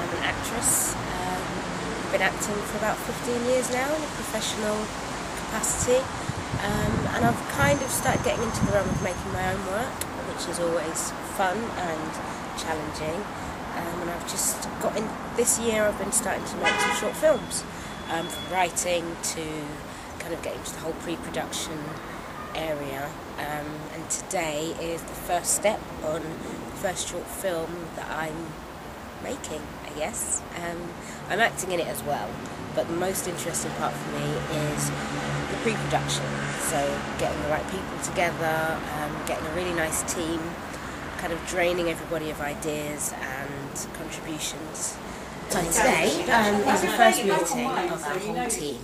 I'm an actress. I've been acting for about 15 years now in a professional capacity, and I've kind of started getting into the realm of making my own work, which is always fun and challenging. And I've just got in this year. I've been starting to make some short films, from writing to kind of getting to the whole pre-production area. And today is the first step on the first short film that I'm making, I guess. I'm acting in it as well, but the most interesting part for me is the pre-production. So getting the right people together, getting a really nice team, kind of draining everybody of ideas and contributions. So today is the first meeting of the whole team.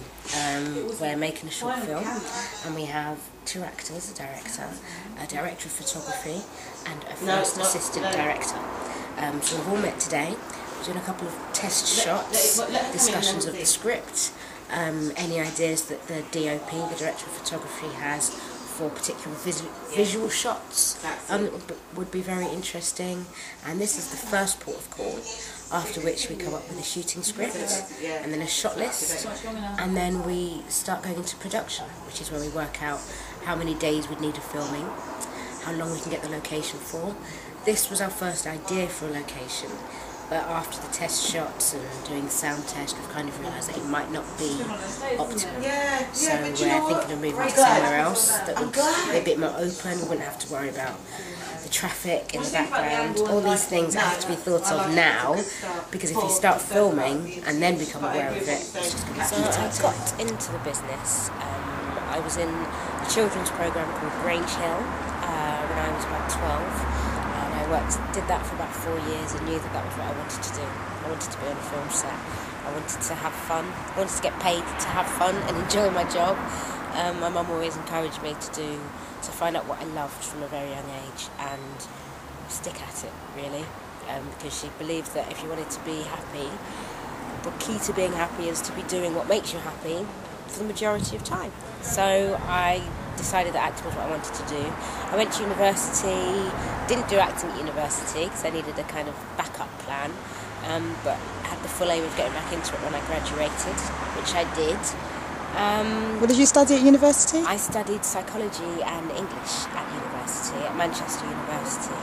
We're making a short film, and we have 2 actors, a director of photography, and a first assistant director. So we've all met today, doing a couple of test shots, discussions of the script, any ideas that the DOP, the director of photography, has for particular visual shots would be very interesting. And this is the first port of call, after which we come up with a shooting script and then a shot list, and then we start going into production, which is where we work out how many days we'd need of filming, how long we can get the location for. This was our first idea for a location, but after the test shots and doing the sound test, we've kind of realised that it might not be optimal. So we're thinking of moving to somewhere else that would be a bit more open. We wouldn't have to worry about the traffic in the background. All these things have to be thought of now, because if you start filming and then become aware of it, it's just going to be irritating. So I got into the business. I was in a children's programme called Grange Hill when I was about 12. Did that for about 4 years and knew that that was what I wanted to do. I wanted to be on a film set. I wanted to have fun. I wanted to get paid to have fun and enjoy my job. My mum always encouraged me to find out what I loved from a very young age and stick at it, really, because she believed that if you wanted to be happy, the key to being happy is to be doing what makes you happy for the majority of time. So I decided that acting was what I wanted to do. I went to university, didn't do acting at university because I needed a kind of backup plan, but had the full aim of getting back into it when I graduated, which I did. What did you study at university? I studied psychology and English at university, at Manchester University,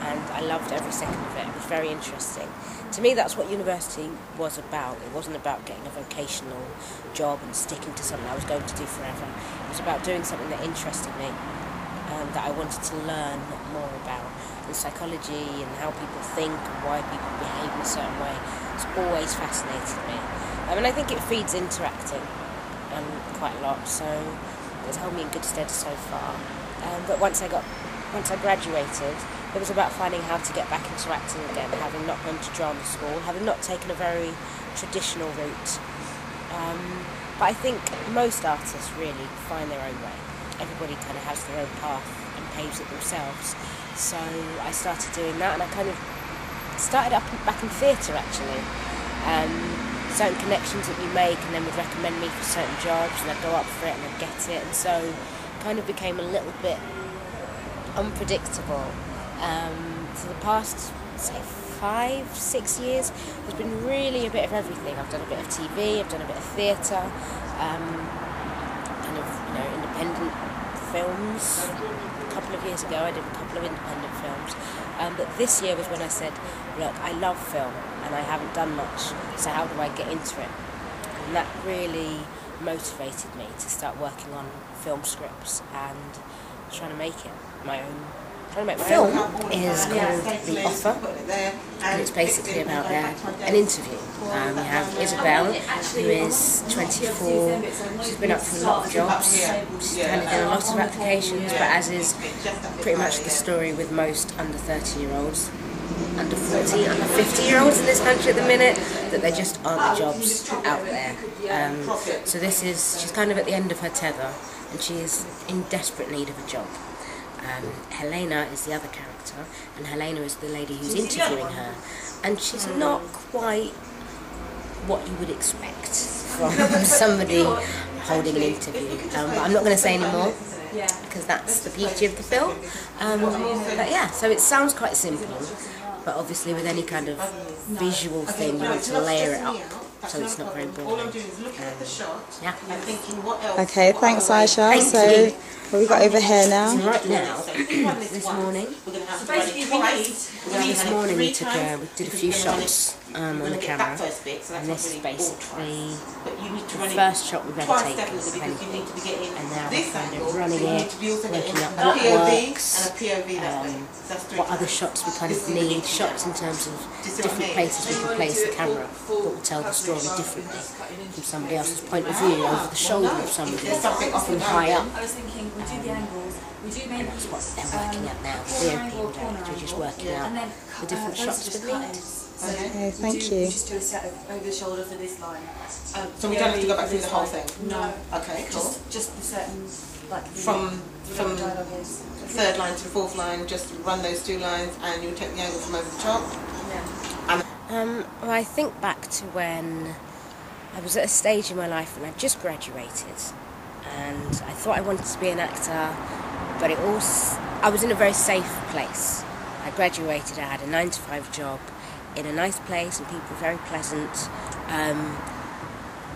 and I loved every second of it. It was very interesting. To me, that's what university was about. It wasn't about getting a vocational job and sticking to something I was going to do forever. It was about doing something that interested me, that I wanted to learn more about. And psychology and how people think and why people behave in a certain way. It's always fascinated me. And I think it feeds into acting quite a lot, so it's held me in good stead so far. But once I graduated, it was about finding how to get back into acting again, having not gone to drama school, having not taken a very traditional route. But I think most artists really find their own way. Everybody kind of has their own path and paves it themselves. So I started doing that, and I kind of started back in theatre, actually. Certain connections that you make, and then would recommend me for certain jobs, and I'd go up for it and I'd get it, and so kind of became a little bit unpredictable. For the past, say, 5-6 years, there's been really a bit of everything. I've done a bit of TV, I've done a bit of theatre, kind of, independent films. A couple of years ago I did a couple of independent films, but this year was when I said, look, I love film and I haven't done much, so how do I get into it? And that really motivated me to start working on film scripts and trying to make it my own. Film is called The Offer, and it's basically about an interview. We have Isabel, who is 24. She's been up for a lot of jobs. She's handed in a lot of applications, but as is pretty much the story with most under 30-year-olds, under 40, under 50-year-olds in this country at the minute, that there just aren't the jobs out there. So she's kind of at the end of her tether, and she is in desperate need of a job. Helena is the other character, and Helena is the lady who's interviewing her, and she's not quite what you would expect from somebody holding an interview. But I'm not going to say any more, because that's the beauty of the film. But yeah, so it sounds quite simple, But obviously with any kind of visual thing, you want to layer it up so it's not very boring. Yeah. Okay, thanks Ayesha. Thank So you. what have we got over here now? So right now, this morning we took we did a few shots on the camera, and this is basically the first shot we've ever taken of anything, and now we're kind of running it, working out what works, what other shots we kind of need, shots in terms of different places we can place the camera that will tell the story differently from somebody else's point of view, over the shoulder of somebody, from high up. I was thinking, we do the angles, we do maybe... That's what they're working at now. We're just working out the different shots we need. Okay, thank you. Just do a set over the shoulder for this line. So we don't have to go back through the whole thing? No. Okay, cool. Just the certain... Like From the third line to the fourth line, just run those 2 lines and you'll take the angle from over the top? Yeah. Well, I think back to when I was at a stage in my life when I'd just graduated, and I thought I wanted to be an actor, but I was in a very safe place. I graduated, I had a 9-to-5 job in a nice place, and people were very pleasant,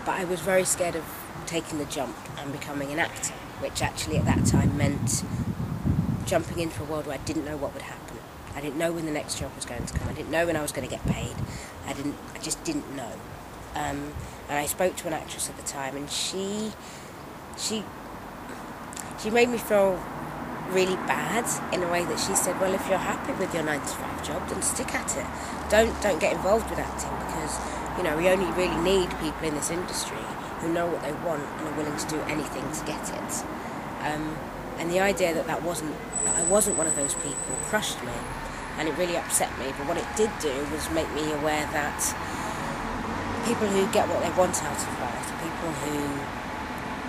but I was very scared of taking the jump and becoming an actor, which actually at that time meant jumping into a world where I didn't know what would happen. I didn't know when the next job was going to come. I didn't know when I was going to get paid. I just didn't know. And I spoke to an actress at the time, and she made me feel really bad in a way that she said, well, if you're happy with your 9-to-5 job, then stick at it. Don't get involved with acting, because, you know, we only really need people in this industry who know what they want and are willing to do anything to get it. And the idea that I wasn't one of those people crushed me, and it really upset me. But what it did do was make me aware that people who get what they want out of life, people who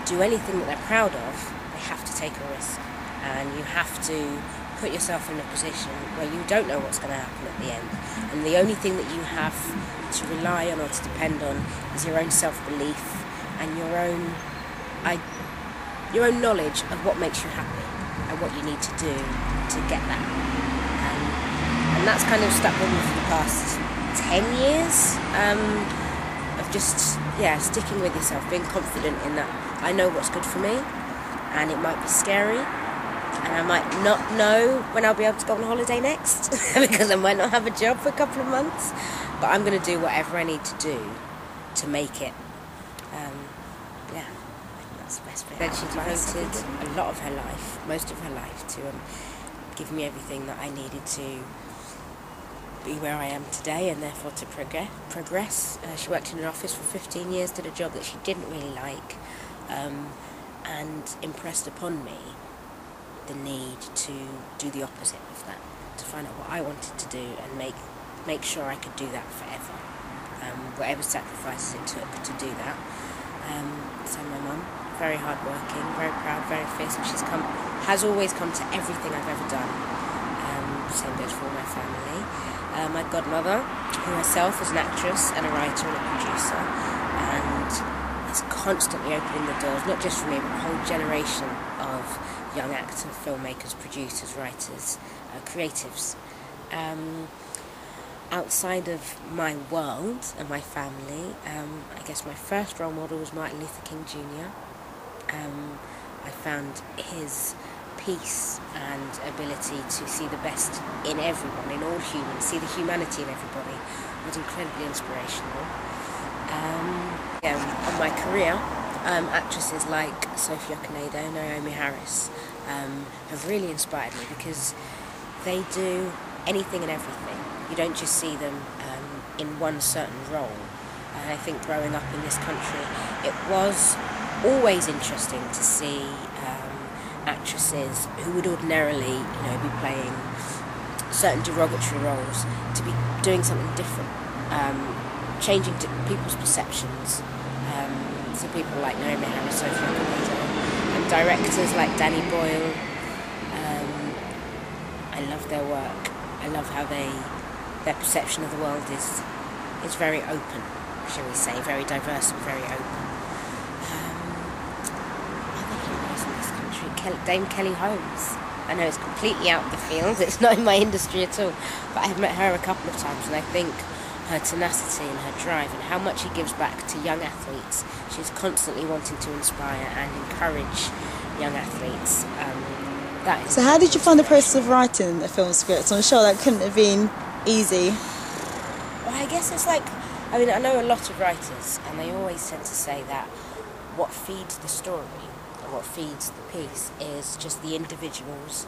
do anything that they're proud of, they have to take a risk, and you have to put yourself in a position where you don't know what's going to happen at the end, and the only thing that you have to rely on or to depend on is your own self-belief and your own knowledge of what makes you happy and what you need to do to get that. And that's kind of stuck with me for the past 10 years, of just, sticking with yourself, being confident in that I know what's good for me, and it might be scary, and I might not know when I'll be able to go on holiday next, because I might not have a job for a couple of months, but I'm going to do whatever I need to do to make it. That's the best bit. Then she devoted a lot of her life, most of her life, to giving me everything that I needed to be where I am today, and therefore to progress. She worked in an office for 15 years, did a job that she didn't really like, and impressed upon me the need to do the opposite of that, to find out what I wanted to do and make sure I could do that forever, whatever sacrifices it took to do that. So my mum, very hard-working, very proud, very fierce, and has always come to everything I've ever done. Same goes for my family. My godmother, who herself is an actress and a writer and a producer, and is constantly opening the doors, not just for me, but a whole generation of young actors, filmmakers, producers, writers, creatives. Outside of my world and my family, I guess my first role model was Martin Luther King Jr. I found his peace and ability to see the best in everyone, in all humans, see the humanity in everybody, was incredibly inspirational. On my career, actresses like Sophie Okonedo, Naomi Harris have really inspired me, because they do anything and everything. You don't just see them in one certain role. And I think growing up in this country, it was always interesting to see actresses who would ordinarily, be playing certain derogatory roles, to be doing something different, changing people's perceptions. So people like Naomi Harris, Sophie Okonedo, and directors like Danny Boyle. I love their work. I love how their perception of the world is very open, shall we say, very diverse and very open. Other heroes in this country, Dame Kelly Holmes. I know it's completely out of the field, it's not in my industry at all, but I've met her a couple of times, and I think her tenacity and her drive and how much she gives back to young athletes. She's constantly wanting to inspire and encourage young athletes. That is So how did you find the process of writing a film script? I'm sure that couldn't have been easy. Well, I guess it's like, I mean, I know a lot of writers, and they always tend to say that what feeds the story, or what feeds the piece, is just the individual's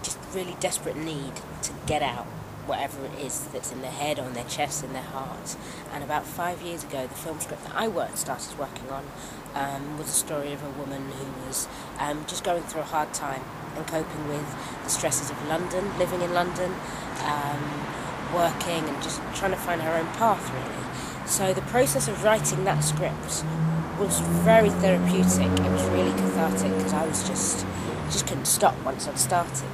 just really desperate need to get out whatever it is that's in their head, or in their chest, in their heart. And about 5 years ago, the film script that I started working on was a story of a woman who was just going through a hard time and coping with the stresses of London, living in London, working and just trying to find her own path, really. So the process of writing that script was very therapeutic. It was really cathartic, because I was just couldn't stop once I'd started.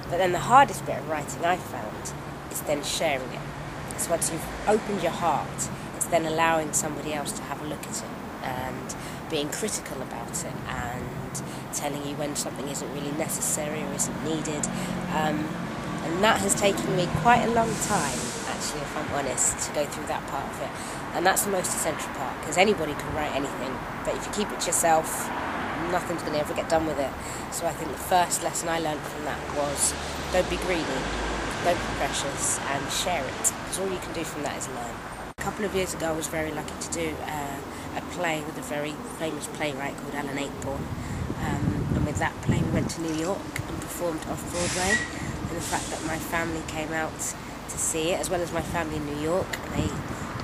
But then the hardest bit of writing, I found, is then sharing it. So once you've opened your heart, it's then allowing somebody else to have a look at it and being critical about it and telling you when something isn't really necessary or isn't needed. And that has taken me quite a long time, actually, if I'm honest, to go through that part of it. And that's the most essential part, because anybody can write anything, but if you keep it to yourself, nothing's going to ever get done with it. So I think the first lesson I learned from that was, don't be greedy, don't be precious, and share it, because all you can do from that is learn. A couple of years ago I was very lucky to do a play with a very famous playwright called Alan Ayckbourn, and with that play we went to New York and performed off-Broadway, and the fact that my family came out to see it, as well as my family in New York, they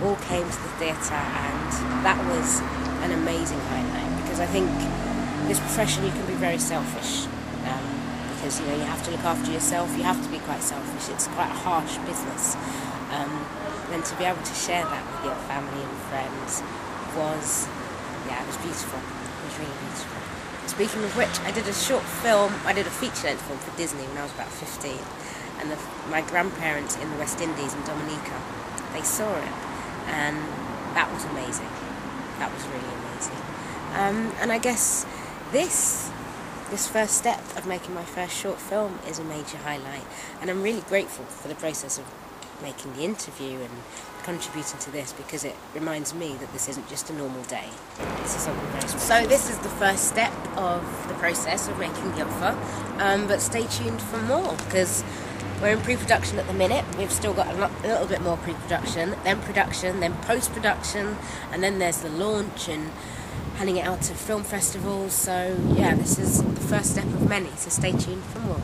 all came to the theatre, and that was an amazing highlight, because I think this profession you can be very selfish, because you have to look after yourself, you have to be quite selfish, it's quite a harsh business, and to be able to share that with your family and friends was, it was beautiful, it was really beautiful. Speaking of which, I did a feature length film for Disney when I was about 15, and my grandparents in the West Indies in Dominica, they saw it, and that was amazing, that was really amazing. And I guess this first step of making my first short film is a major highlight, and I'm really grateful for the process of making the interview and contributing to this, because it reminds me that this isn't just a normal day. This is something very special. So this is the first step of the process of making the offer, but stay tuned for more, because we're in pre-production at the minute. We've still got a little bit more pre-production, then production, then post-production, and then there's the launch and handing it out to film festivals. So yeah, this is the first step of many, so stay tuned for more.